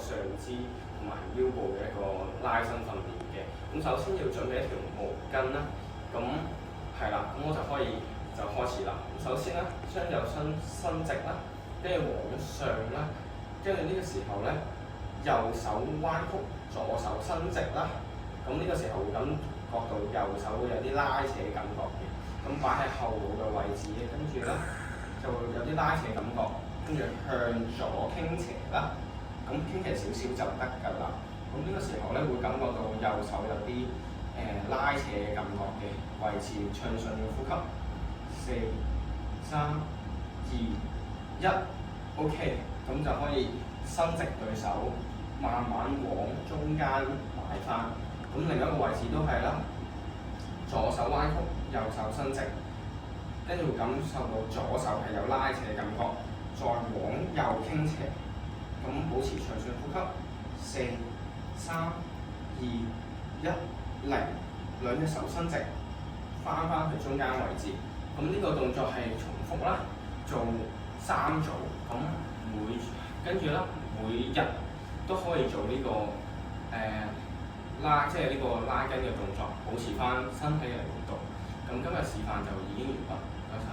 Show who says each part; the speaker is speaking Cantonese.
Speaker 1: 上肢同埋腰部嘅一個拉伸訓練嘅。咁首先要準備一條毛巾啦，咁係啦，咁我就可以就開始啦。首先咧，將右身伸直啦，跟住往上啦，跟住呢個時候咧，右手彎曲，左手伸直啦。咁呢個時候會感覺到右手會有啲拉扯嘅感覺嘅。咁擺喺後腦嘅位置，跟住咧就會有啲拉扯感覺，跟住向左傾斜啦。咁傾斜少少就得㗎啦。咁呢個時候咧會感覺到右手有啲拉扯嘅感覺嘅，維持暢順嘅呼吸。4、3、2、1 ，OK， 咁就可以伸直對手，慢慢往中間擺翻。咁另一個位置都係啦，左手彎曲，右手伸直，跟住會感受到左手係有拉扯嘅感覺，再往右傾斜，咁保持暢順呼吸。4、3、2、1、0，兩隻手伸直，翻去中間位置。咁呢個動作係重複啦，做3組，咁跟住啦，每日都可以做呢、個即係呢個拉筋嘅動作，保持翻身體嘅靈活度。咁今日示範就已經完畢，唔該晒。